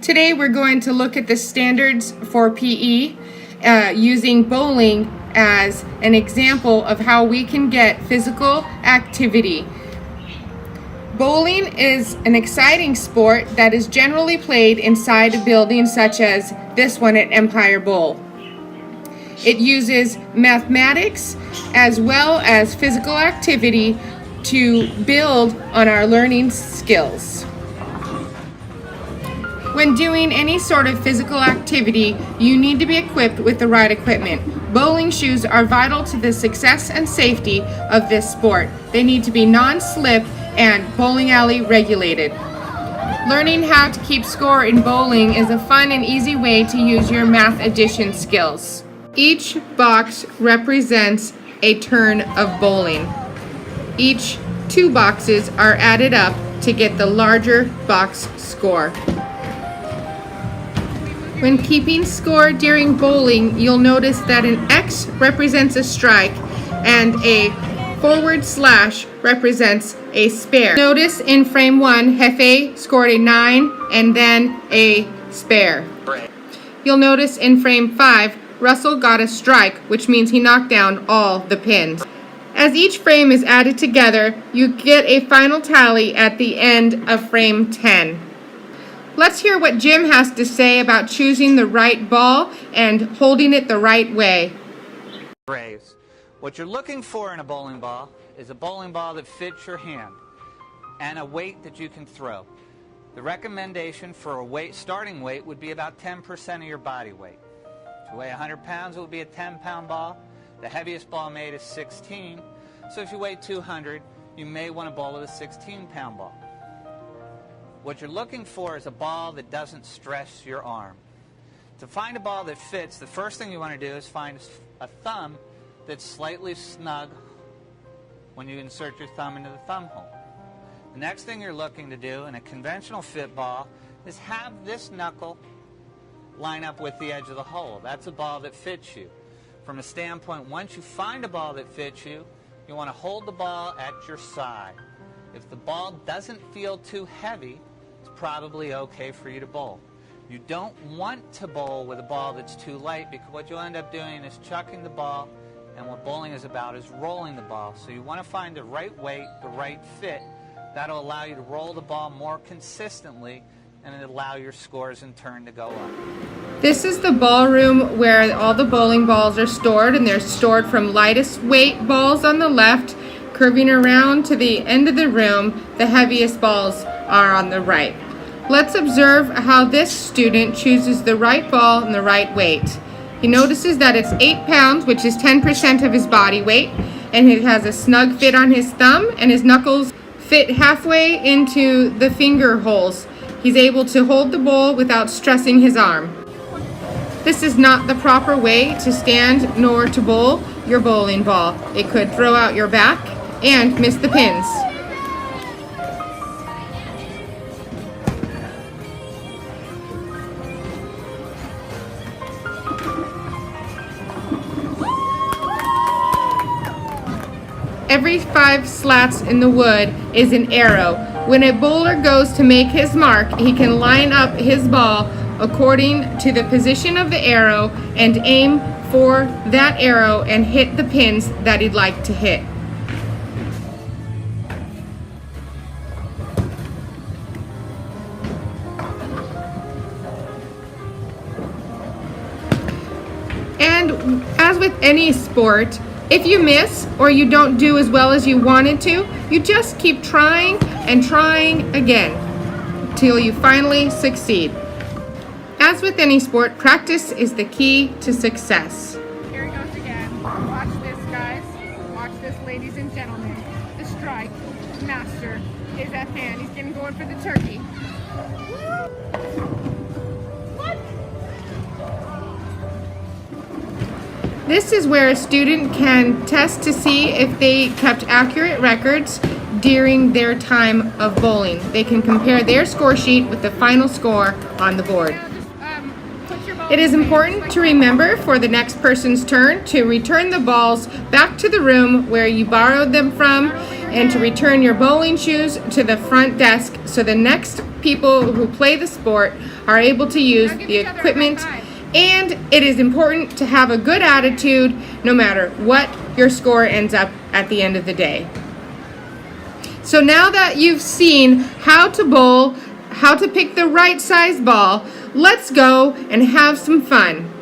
Today we're going to look at the standards for PE using bowling as an example of how we can get physical activity. Bowling is an exciting sport that is generally played inside a building such as this one at Empire Bowl. It uses mathematics as well as physical activity to build on our learning skills. When doing any sort of physical activity, you need to be equipped with the right equipment. Bowling shoes are vital to the success and safety of this sport. They need to be non-slip and bowling alley regulated. Learning how to keep score in bowling is a fun and easy way to use your math addition skills. Each box represents a turn of bowling. Each 2 boxes are added up to get the larger box score. When keeping score during bowling, you'll notice that an X represents a strike and a forward slash represents a spare. Notice in frame 1, Hefe scored a 9 and then a spare. You'll notice in frame 5, Russell got a strike, which means he knocked down all the pins. As each frame is added together, you get a final tally at the end of frame 10. Let's hear what Jim has to say about choosing the right ball and holding it the right way. What you're looking for in a bowling ball is a bowling ball that fits your hand and a weight that you can throw. The recommendation for a starting weight would be about 10% of your body weight. If you weigh 100 pounds, it would be a 10-pound ball. The heaviest ball made is 16. So if you weigh 200, you may want to bowl with a 16-pound ball. What you're looking for is a ball that doesn't stress your arm. To find a ball that fits, the first thing you want to do is find a thumb that's slightly snug when you insert your thumb into the thumb hole. The next thing you're looking to do in a conventional fit ball is have this knuckle line up with the edge of the hole. That's a ball that fits you. From a standpoint, once you find a ball that fits you, you want to hold the ball at your side. If the ball doesn't feel too heavy, it's probably okay for you to bowl. You don't want to bowl with a ball that's too light, because what you'll end up doing is chucking the ball, and what bowling is about is rolling the ball. So you want to find the right weight, the right fit. That'll allow you to roll the ball more consistently, and it'll allow your scores in turn to go up. This is the ballroom where all the bowling balls are stored, and they're stored from lightest weight balls on the left, curving around to the end of the room. The heaviest balls are on the right. Let's observe how this student chooses the right ball and the right weight. He notices that it's 8 pounds, which is 10% of his body weight, and it has a snug fit on his thumb, and his knuckles fit halfway into the finger holes. He's able to hold the ball without stressing his arm. This is not the proper way to stand nor to bowl your bowling ball. It could throw out your back and miss the pins. Every 5 slats in the wood is an arrow. When a bowler goes to make his mark, he can line up his ball according to the position of the arrow and aim for that arrow and hit the pins that he'd like to hit. And as with any sport, if you miss or you don't do as well as you wanted to, you just keep trying and trying again till you finally succeed. As with any sport, practice is the key to success. Here he goes again. Watch this, guys. Watch this, ladies and gentlemen. The strike master is at hand. He's getting going for the turkey. This is where a student can test to see if they kept accurate records during their time of bowling. They can compare their score sheet with the final score on the board. Now just put your ball It is important to remember for the next person's turn to return the balls back to the room where you borrowed them from and to return your bowling shoes to the front desk so the next people who play the sport are able to use the equipment. And it is important to have a good attitude no matter what your score ends up at the end of the day. So now that you've seen how to bowl, how to pick the right size ball, let's go and have some fun.